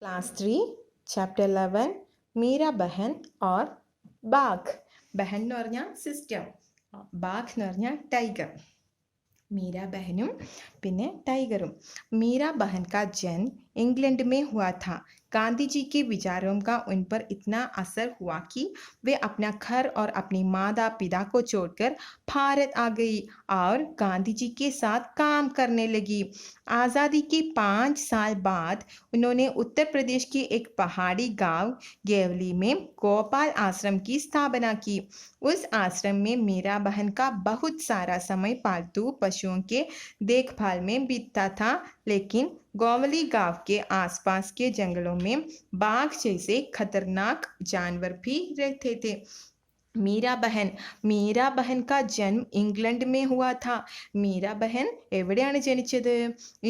Class 3 chapter 11 Meera बहन और बाघ. ബഹൻ എന്ന് പറഞ്ഞാൽ സിസ്റ്റർ, ബാഘ് എന്ന് പറഞ്ഞാൽ ടൈഗർ. मीरा बहनों पिने टाइगरों. मीरा बहन का जन्म इंग्लैंड में हुआ था. गांधी जी के विचारों का उन पर इतना असर हुआ कि वे अपना घर और अपनी माता पिता को छोड़कर भारत आ गई और गांधी जी के साथ काम करने लगी. आज़ादी के 5 साल बाद उन्होंने उत्तर प्रदेश के एक पहाड़ी गांव गेवली में गोपाल आश्रम की स्थापना की. उस आश्रम में मीरा बहन का बहुत सारा समय पालतू पशुओं के देखभाल में बीतता था, लेकिन गोवली गांव के आसपास के जंगलों में बाघ जैसे खतरनाक जानवर भी रहते थे. മീരാ ബഹൻ കാ ജന്മ ഇംഗ്ലണ്ട് മേ ഹുവാ ഥാ. മീരാ ബഹൻ എവിടെയാണ് ജനിച്ചത്?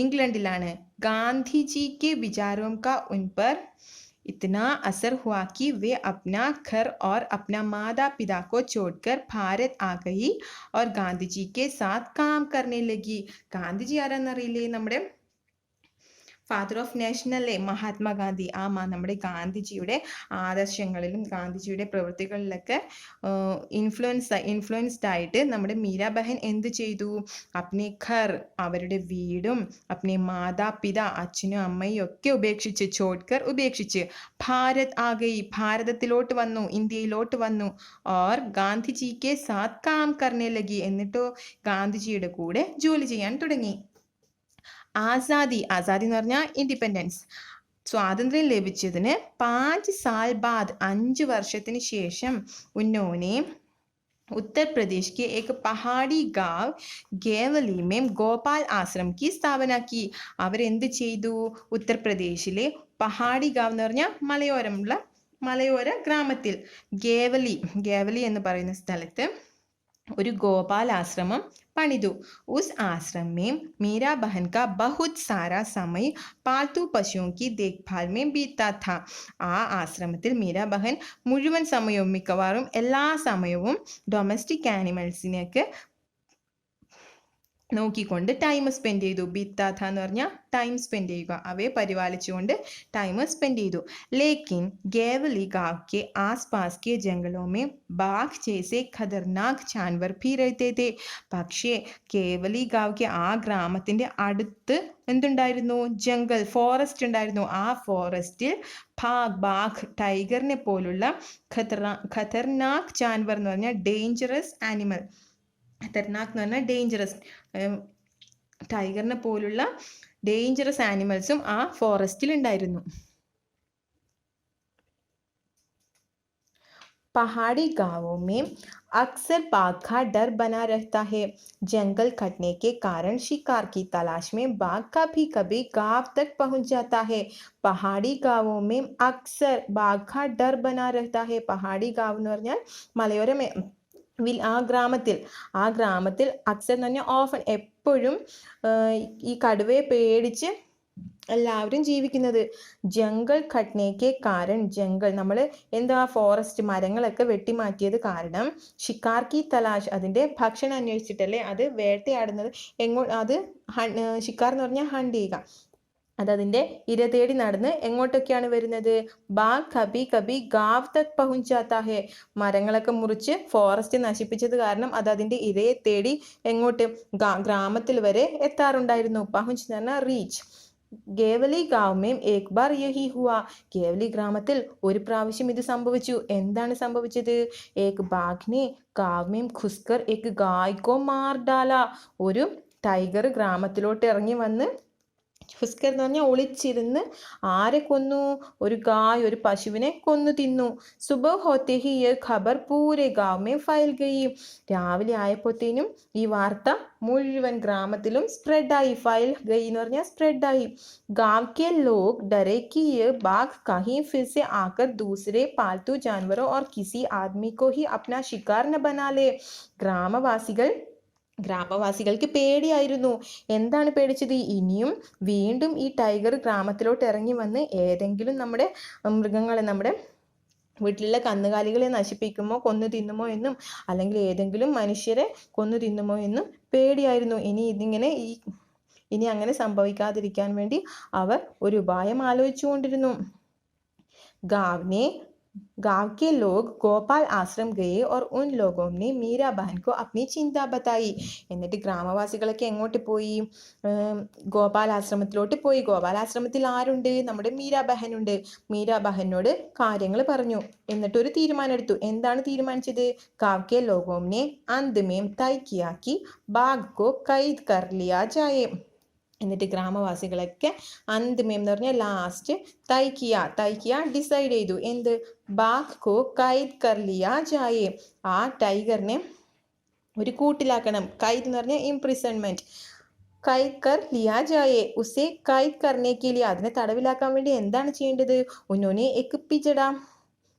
ഇംഗ്ലണ്ടിലാണ്. ഗാന്ധിജി के विचारों का उन पर इतना असर हुआ कि वे अपना घर और अपना माता पिता को छोड़कर भारत आ गई और गांधी जी के साथ काम करने लगी. ഗാന്ധിജി ആരാന്നറിയില്ലേ? നമ്മുടെ ഫാദർ ഓഫ് നേഷൻ അല്ലേ, മഹാത്മാഗാന്ധി. നമ്മുടെ ഗാന്ധിജിയുടെ ആദർശങ്ങളിലും ഗാന്ധിജിയുടെ പ്രവൃത്തികളിലൊക്കെ ഇൻഫ്ലുവൻസ്ഡ് ആയിട്ട് നമ്മുടെ മീരാ ബഹൻ എന്ത് ചെയ്തു? അപ്നെ ഘർ, അവരുടെ വീടും അപ്നെ മാതാപിത, അച്ഛനും അമ്മയും ഒക്കെ ഉപേക്ഷിച്ച്, ചോട്കർ ഉപേക്ഷിച്ച്, ഭാരത് ആ ഗയി, ഭാരതത്തിലോട്ട് വന്നു, ഇന്ത്യയിലോട്ട് വന്നു. ഓർ ഗാന്ധിജിക്ക് സാത്ത് കാം കർനെ ലഗി, എന്നിട്ടോ ഗാന്ധിജിയുടെ കൂടെ ജോലി ചെയ്യാൻ തുടങ്ങി. ആസാദി എന്ന് പറഞ്ഞാൽ ഇൻഡിപെൻഡൻസ്, സ്വാതന്ത്ര്യം ലഭിച്ചതിന് 5 साल बाद 5 വർഷത്തിന് ശേഷം ഉന്നോനെ उत्तर प्रदेश के एक पहाड़ी गांव गेवली में गोपाल आश्रम की स्थापना की. അവരെന്ത് ചെയ്തു? ഉത്തർപ്രദേശിലെ പഹാടി ഗാവ് എന്ന് പറഞ്ഞാൽ മലയോര ഗ്രാമത്തിൽ ഗേവലി എന്ന് പറയുന്ന സ്ഥലത്ത് ഒരു ഗോപാൽ ആശ്രമം പണിതു. ഉസ് ആശ്രम में मीरा बहन का बहुत सारा समय पालतू पशुओं की देखभाल में बीता था. ആ ആശ്രമത്തിൽ മീരാ ബഹൻ മുഴുവൻ സമയവും, മിക്കവാറും എല്ലാ സമയവും ഡൊമസ്റ്റിക് ആനിമൽസിനെയൊക്കെ നോക്കിക്കൊണ്ട് ടൈം സ്പെൻഡ് ചെയ്തു. ബിത്താഥ എന്ന് പറഞ്ഞാൽ ടൈം സ്പെൻഡ് ചെയ്യുക, അവയെ പരിപാലിച്ചുകൊണ്ട് ടൈം സ്പെൻഡ് ചെയ്തു. ലേക്കിൻ ഗേവലി गांव के आसपास के जंगलों में बाघ जैसे खतरनाक जानवर भी रहते थे. പക്ഷേ കേവലി ഗാവ്ക്ക്, ആ ഗ്രാമത്തിന്റെ അടുത്ത് എന്തുണ്ടായിരുന്നു? ഫോറസ്റ്റ് ഉണ്ടായിരുന്നു. ആ ഫോറസ്റ്റിൽ ബാഘ്, ടൈഗറിനെ പോലുള്ള ഖതർനാക് ജാൻവർ എന്ന് പറഞ്ഞാൽ ഡേഞ്ചറസ് ആനിമൽ. ഖതർനാക് എന്ന് പറഞ്ഞാൽ ഡേഞ്ചറസ്, ടൈഗറിനെ പോലുള്ള ഡേഞ്ചറസ് ആനിമൽസും ആ ഫോറസ്റ്റിൽ ഉണ്ടായിരുന്നു. पहाड़ी गांवों में अक्सर बाघ का डर बना रहता है. जंगल कटने के कारण शिकार की तलाश में बाघ कभी कभी गांव तक पहुंच जाता है. पहाड़ी गांवों में अक्सर बाघ का डर बना रहता है. पहाड़ी गांव എന്ന് പറഞ്ഞാൽ മലയോര ആ ഗ്രാമത്തിൽ അക്സർ എന്ന് പറഞ്ഞാൽ ഓഫൻ, എപ്പോഴും ഈ കടുവയെ പേടിച്ച് എല്ലാവരും ജീവിക്കുന്നത്. ജംഗൽ ഘട്ടനയ്ക്ക് കാരണം, ജംഗൽ നമ്മൾ എന്താ, ഫോറസ്റ്റ്, മരങ്ങളൊക്കെ വെട്ടിമാറ്റിയത് കാരണം, ഷിക്കാർ കി തലാഷ്, അതിൻ്റെ ഭക്ഷണം അന്വേഷിച്ചിട്ടല്ലേ അത് വേട്ടയാടുന്നത്. അത് ഷിക്കാർ എന്ന് പറഞ്ഞാൽ ഹണ്ട് ചെയ്യുക, അതതിൻ്റെ ഇര തേടി നടന്ന് എങ്ങോട്ടൊക്കെയാണ് വരുന്നത്? ബാഗ് കബി കബി ഗാവ് തക് പഹുഞ്ചാത്താ ഹെ. മരങ്ങളൊക്കെ മുറിച്ച് ഫോറസ്റ്റ് നശിപ്പിച്ചത് കാരണം അത് അതിൻ്റെ ഇരയെ തേടി എങ്ങോട്ട്? ഗ്രാമത്തിൽ വരെ എത്താറുണ്ടായിരുന്നു. പഹുഞ്ച് എന്ന് പറഞ്ഞാൽ റീച്ച്. ഗേവലി ഗാവ് ഏക് ബാർ യഹി ഹുവ. ഗേവലി ഗ്രാമത്തിൽ ഒരു പ്രാവശ്യം ഇത് സംഭവിച്ചു. എന്താണ് സംഭവിച്ചത്? ഏക് ബാഘ്നെ ഗാവ് മേം ഘുസ്കർ ഏക് ഗായ് കോ മാർ ഡാല. ഒരു ടൈഗർ ഗ്രാമത്തിലോട്ട് ഇറങ്ങി വന്ന്, ഘുസ്കർ എന്ന് പറഞ്ഞാൽ ഒളിച്ചിരുന്ന് ആരെ കൊന്നു? ഒരു പശുവിനെ കൊന്നു തിന്നു. സുബഹ് ഹോത്തെ ഹി യേ ഖബർ പൂരെ ഗാവ് മേ ഫൈൽ ഗയി. രാവിലെ ആയപ്പോഴത്തേനും ഈ വാർത്ത മുഴുവൻ ഗ്രാമത്തിലും സ്പ്രെഡായി. ഫൈൽ ഗയി എന്ന് പറഞ്ഞാൽ സ്പ്രെഡായി. ഗാവ് കെ ലോഗ് ഡരെ കി യേ ബാഘ് കഹീ ഫിർ സെ ആകർ ദൂസരെ പാൽത്തു ജാൻവറോ ഓർ കിസി ആദ്മി കോ ഹി അപ്നാ ശിക്കാർ ന ബനാ ലേ. ഗ്രാമവാസികൾക്ക് പേടിയായിരുന്നു. എന്താണ് പേടിച്ചത്? ഇനിയും വീണ്ടും ഈ ടൈഗർ ഗ്രാമത്തിലോട്ട് ഇറങ്ങി വന്ന് ഏതെങ്കിലും നമ്മുടെ മൃഗങ്ങളെ, നമ്മുടെ വീട്ടിലുള്ള കന്നുകാലികളെ നശിപ്പിക്കുമോ, കൊന്നു തിന്നുമോ എന്നും, അല്ലെങ്കിൽ ഏതെങ്കിലും മനുഷ്യരെ കൊന്നു തിന്നുമോ എന്നും പേടിയായിരുന്നു. ഇനി ഇതിങ്ങനെ ഇനി അങ്ങനെ സംഭവിക്കാതിരിക്കാൻ വേണ്ടി അവർ ഒരു ഉപായം ആലോചിച്ചുകൊണ്ടിരുന്നു. गांव के लोग गोपाल आश्रम गए और उन लोगों ने मीरा बहन को अपनी चिंता बताई. എന്നിട്ട് ഗ്രാമവാസികളൊക്കെ എങ്ങോട്ട് പോയി? ഗോപാൽ ആശ്രമത്തിലോട്ട് പോയി. ഗോപാൽ ആശ്രമത്തിൽ ആരുണ്ട്? നമ്മുടെ മീരാ ബഹൻ ഉണ്ട്. മീരാ ബഹനോട് കാര്യങ്ങൾ പറഞ്ഞു. എന്നിട്ട് ഒരു തീരുമാനം എടുത്തു. എന്താണ് തീരുമാനിച്ചത്? गांव के लोगों ने अंत में तय किया कि बाघ को कैद कर लिया जाए. എന്നിട്ട് ഗ്രാമവാസികളൊക്കെ അന്തിമം എന്ന് പറഞ്ഞാൽ ലാസ്റ്റ് തൈക്കിയ ഡിസൈഡ് ചെയ്തു. എന്ത്? ബാഘ് കോ കൈദ് കർ ലിയാ ജായേ. ആ ടൈഗറിനെ ഒരു കൂട്ടിലാക്കണം. കൈദ് എന്ന് പറഞ്ഞാൽ ഇംപ്രിസൺമെന്റ്. കൈദ് കർ ലിയാ ജായേ. ഉസേ കൈദ് കർനെ കെ ലിയെ, അതിനെ തടവിലാക്കാൻ വേണ്ടി എന്താണ് ചെയ്യേണ്ടത്? ഉന്നോനെ എക് പിഞ്ചട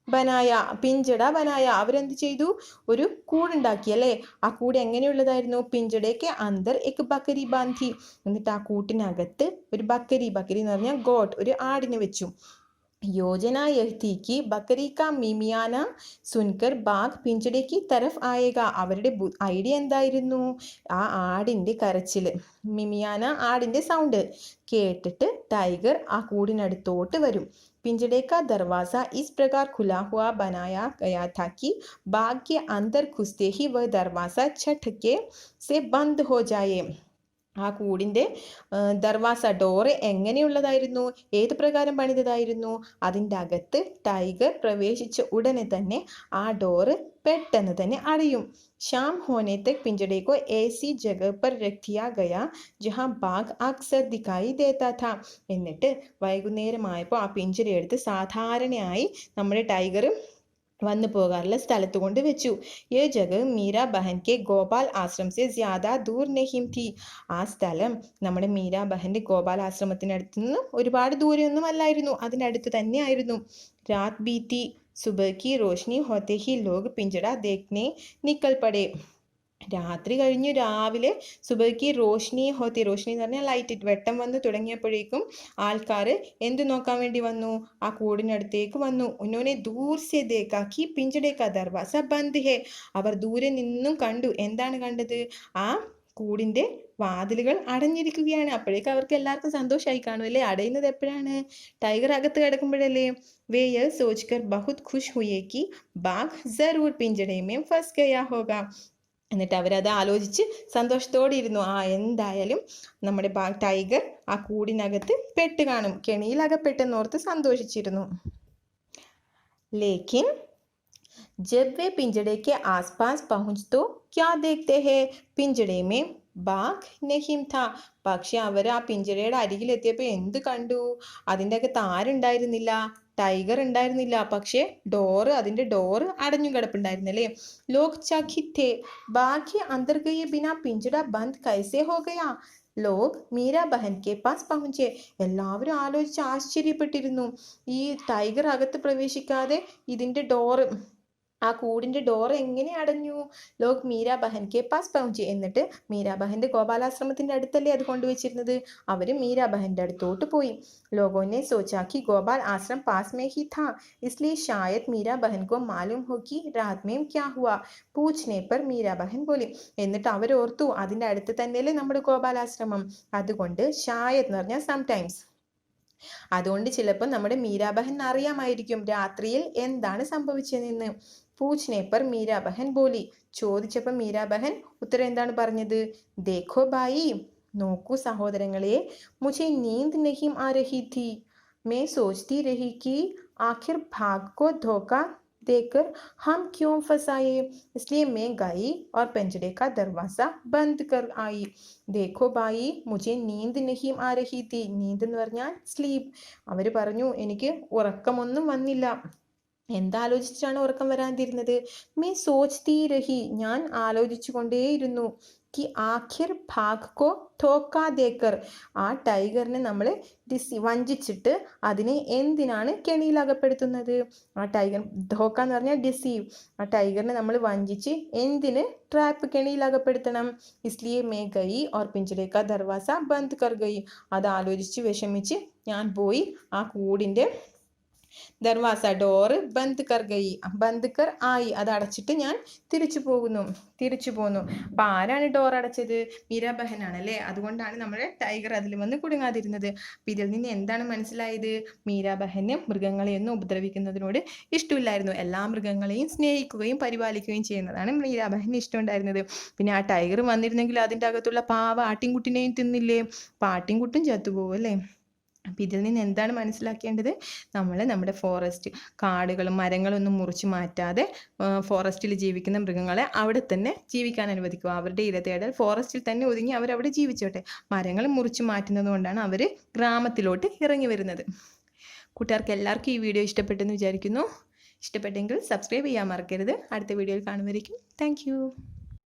ബനായ. അവരെന്ത് ചെയ്തു? ഒരു കൂടുണ്ടാക്കി അല്ലേ? ആ കൂട് എങ്ങനെയുള്ളതായിരുന്നു? പിഞ്ചടയ്ക്ക് അന്തർ എക് ബക്കരി ബാന്ധി. എന്നിട്ട് ആ കൂട്ടിനകത്ത് ഒരു ബക്കരി എന്ന് പറഞ്ഞാൽ ഗോട്ട്, ഒരു ആടിനെ വെച്ചു. യോജന യഹ് थी कि बकरी का मिमियाना सुनकर बाघ पिंजड़े की तरफ आएगा. അവരുടെ ഐഡിയ എന്തായിരുന്നു? ആ ആടിന്റെ കരച്ചില്, മിമിയാന ആടിന്റെ സൗണ്ട് കേട്ടിട്ട് ടൈഗർ ആ കൂടിനടുത്തോട്ട് വരും. पिंजड़े का दरवाजा इस प्रकार खुला हुआ बनाया गया था कि बाघ के अंदर घुसते ही वह दरवाजा झटके से बंद हो जाए. ആ കൂടിന്റെ ദർവാസ, ഡോറ് എങ്ങനെയുള്ളതായിരുന്നു? ഏത് പ്രകാരം പണിതതായിരുന്നു? അതിൻ്റെ അകത്ത് ടൈഗർ പ്രവേശിച്ച ഉടനെ തന്നെ ആ ഡോറ് പെട്ടെന്ന് തന്നെ അടയും. शाम होने तक पिंजड़े को ऐसी जगह पर रख दिया गया जहां बाघ अक्सर दिखाई देता था. എന്നിട്ട് വൈകുന്നേരമായപ്പോൾ ആ പിഞ്ചരയെടുത്ത് സാധാരണയായി നമ്മുടെ ടൈഗർ വന്നു പോകാറുള്ള സ്ഥലത്ത് കൊണ്ട് വെച്ചു. യേ ജഗ മീരാ ബഹൻ കെ ഗോപാൽ ആശ്രം സെ ജ്യാദാ ദൂർ നഹീം ഥി. ആ സ്ഥലം നമ്മുടെ മീരാ ബഹന്റെ ഗോപാൽ ആശ്രമത്തിനടുത്ത് നിന്ന് ഒരുപാട് ദൂരെയൊന്നും അല്ലായിരുന്നു, അതിനടുത്ത് തന്നെ ആയിരുന്നു. രാത് ബീത്തി സുബഹ് കി റോഷ്നി ഹോത്തെ ഹി ലോഗ് പിഞ്ചട ദേഖ്നെ നിക്കൽ പടേ. രാത്രി കഴിഞ്ഞു രാവിലെ സുബഹ്ക്ക് റോഷ്നി ഹോത്തി, റോഷ്നി എന്ന് പറഞ്ഞാൽ ലൈറ്റ്, വെട്ടം വന്ന് തുടങ്ങിയപ്പോഴേക്കും ആൾക്കാർ എന്ത് നോക്കാൻ വേണ്ടി വന്നു? ആ കൂടിനടുത്തേക്ക് വന്നു. ഉന്നോനെ ദൂർ സെ ദേഖാ കി പിഞ്ചടേ കാ ദർവാസ ബന്ദ് ഹേ. അവർ ദൂരെ നിന്നും കണ്ടു. എന്താണ് കണ്ടത്? ആ കൂടിന്റെ വാതിലുകൾ അടഞ്ഞിരിക്കുകയാണ്. അപ്പോഴേക്കും അവർക്ക് എല്ലാവർക്കും സന്തോഷമായി കാണും അല്ലേ? അടയുന്നത് എപ്പോഴാണ്? ടൈഗർ അകത്ത് കിടക്കുമ്പോഴല്ലേ? വേ യഹ് സോച്ച്കർ ബഹുത് ഖുഷ് ഹുയേ കി ബാഘ് ജറൂർ പിഞ്ചടേ മേം ഫസ് ഗയാ ഹോഗാ. എന്നിട്ട് അവരത് ആലോചിച്ച് സന്തോഷത്തോടെ ഇരുന്നു. എന്തായാലും നമ്മുടെ ടൈഗർ ആ കൂടിനകത്ത് പെട്ട് കാണും, കെണിയിൽ അകപ്പെട്ടെന്നോർത്ത് സന്തോഷിച്ചിരുന്നു. ലേക്കിൻ जब वे पिंजड़े के आसपास पहुंच तो क्या देखते हैं? पिंजड़े में ബാഘ് നഹീം ഥാ. പക്ഷെ അവർ ആ പിഞ്ചരയുടെ അരികിലെത്തിയപ്പോൾ എന്ത് കണ്ടു? അതിൻ്റെ അകത്ത് ആരുണ്ടായിരുന്നില്ല? ടൈഗർ ഉണ്ടായിരുന്നില്ല. പക്ഷെ അതിന്റെ ഡോറ് അടഞ്ഞു കിടപ്പുണ്ടായിരുന്നല്ലേ? ലോക് ചകിത് थे. ബാഘ് അന്തർ ഗയെ ബിനാ പിഞ്ചട ബന്ദ് കൈസേ ഹോ ഗയാ. ലോക് മീരാ ബഹൻ കെ പാസ് പहुंचे. എല്ലാവരും ആലോചിച്ച് ആശ്ചര്യപ്പെട്ടിരുന്നു. ഈ ടൈഗർ അകത്ത് പ്രവേശിക്കാതെ ഇതിന്റെ ഡോറ്, ആ കൂടിന്റെ ഡോർ എങ്ങനെ അടഞ്ഞു? ലോക് മീരാ ബഹൻ കെ പാസ് പहुंचे. എന്നിട്ട് മീരാ ബഹന്റെ ഗോപാലാശ്രമത്തിന്റെ അടുത്തല്ലേ അത് കൊണ്ടുവച്ചിരുന്നത്? അവര് മീരാ ബഹന്റെ അടുത്തോട്ട് പോയി. लोगों ने सोचा कि गोपाल आश्रम पास में ही था, इसलिए शायद मीरा बहन को मालूम हो कि रात में क्या हुआ. पूछने पर मीरा बहन बोली. എന്നിട്ട് അവർ ഓർത്തു അതിന്റെ അടുത്ത് തന്നെയല്ലേ നമ്മുടെ ഗോപാലാശ്രമം, അതുകൊണ്ട് ഷായദ് എന്ന് പറഞ്ഞാൽ സംടൈംസ്, അതുകൊണ്ട് ചിലപ്പോൾ നമ്മുടെ മീരാ ബഹൻ അറിയാമായിരിക്കും രാത്രിയിൽ എന്താണ് സംഭവിച്ചതെന്ന്. പൂച്ച്നെ പർ മീരാ ബഹൻ ബോലി. ചോദിച്ചപ്പോൾ മീരാ ബഹൻ ഉത്തരം എന്താണ് പറഞ്ഞത്? ദേഖോ ബായി, നോക്കൂ സഹോദരങ്ങളെ, മുझे नींद नहीं आ रही थी. मैं सोचती रही कि आखिर भाग को धोखा देकर हम क्यों फंसाए, इसलिए मैं गई और पिंजड़े का दरवाजा बंद कर आई. देखो भाई मुझे नींद नहीं आ रही थी. നീന്ത് എന്ന് പറഞ്ഞാൽ സ്ലീപ്പ്. അവർ പറഞ്ഞു എനിക്ക് ഉറക്കമൊന്നും വന്നില്ല. എന്താലോചിച്ചാണ് ഉറക്കം വരാതിരുന്നത്? മേ സോച്ച്തി രഹി, ഞാൻ ആലോചിച്ചു കൊണ്ടേയിരുന്നു. കി ആഖിർ ഭാഗ് കോ ധോക്കാ ദേക്കർ, ആ ടൈഗറിനെ നമ്മൾ വഞ്ചിച്ചിട്ട് അതിനെ എന്തിനാണ് കെണിയിൽ അകപ്പെടുത്തുന്നത്? ആ ടൈഗർ, ധോക്ക എന്ന് പറഞ്ഞാൽ ഡിസീവ്, ആ ടൈഗറിനെ നമ്മൾ വഞ്ചിച്ച് എന്തിന് ട്രാപ്പ് കെണിയിൽ അകപ്പെടുത്തണം? ഇസ്ലിയെ മേ ഗയി ഓർ പിഞ്ചറേ കാ ദർവാസ ബന്ദ് കർ ഗയി. അത് ആലോചിച്ച് വിഷമിച്ച് ഞാൻ പോയി ആ കൂടിന്റെ ദർവാസ ഡോറ് ബന്ദ് കർ ഗയി, ബന്ദ് കർ ആയി, അത് അടച്ചിട്ട് ഞാൻ തിരിച്ചു പോന്നു. അപ്പൊ ആരാണ് ഡോർ അടച്ചത്? മീരാ ബഹനാണ് അല്ലേ. അതുകൊണ്ടാണ് നമ്മുടെ ടൈഗർ അതിൽ വന്ന് കുടുങ്ങാതിരുന്നത്. അപ്പൊ ഇതിൽ നിന്ന് എന്താണ് മനസ്സിലായത്? മീരാ ബഹന് മൃഗങ്ങളെയൊന്നും ഉപദ്രവിക്കുന്നതിനോട് ഇഷ്ടമില്ലായിരുന്നു. എല്ലാ മൃഗങ്ങളെയും സ്നേഹിക്കുകയും പരിപാലിക്കുകയും ചെയ്യുന്നതാണ് മീരാ ബഹന് ഇഷ്ടമുണ്ടായിരുന്നത്. പിന്നെ ആ ടൈഗർ വന്നിരുന്നെങ്കിൽ അതിൻ്റെ അകത്തുള്ള പാവ ആട്ടിൻകുട്ടിനെയും തിന്നില്ലേ? അപ്പൊ ആട്ടിൻകുട്ടും ചത്തുപോകും അല്ലേ. അപ്പം ഇതിൽ നിന്ന് എന്താണ് മനസ്സിലാക്കേണ്ടത്? നമ്മൾ നമ്മുടെ ഫോറസ്റ്റ്, കാടുകളും മരങ്ങളൊന്നും മുറിച്ച് മാറ്റാതെ ഫോറസ്റ്റിൽ ജീവിക്കുന്ന മൃഗങ്ങളെ അവിടെ തന്നെ ജീവിക്കാൻ അനുവദിക്കുക. അവരുടെ ഇരതേടൽ ഫോറസ്റ്റിൽ തന്നെ ഒതുങ്ങി അവരവിടെ ജീവിച്ചോട്ടെ. മരങ്ങൾ മുറിച്ച് മാറ്റുന്നത് കൊണ്ടാണ് അവർ ഗ്രാമത്തിലോട്ട് ഇറങ്ങി വരുന്നത്. കൂട്ടുകാർക്ക് എല്ലാവർക്കും ഈ വീഡിയോ ഇഷ്ടപ്പെട്ടെന്ന് വിചാരിക്കുന്നു. ഇഷ്ടപ്പെട്ടെങ്കിൽ സബ്സ്ക്രൈബ് ചെയ്യാൻ മറക്കരുത്. അടുത്ത വീഡിയോയിൽ കാണുമായിരിക്കും. താങ്ക്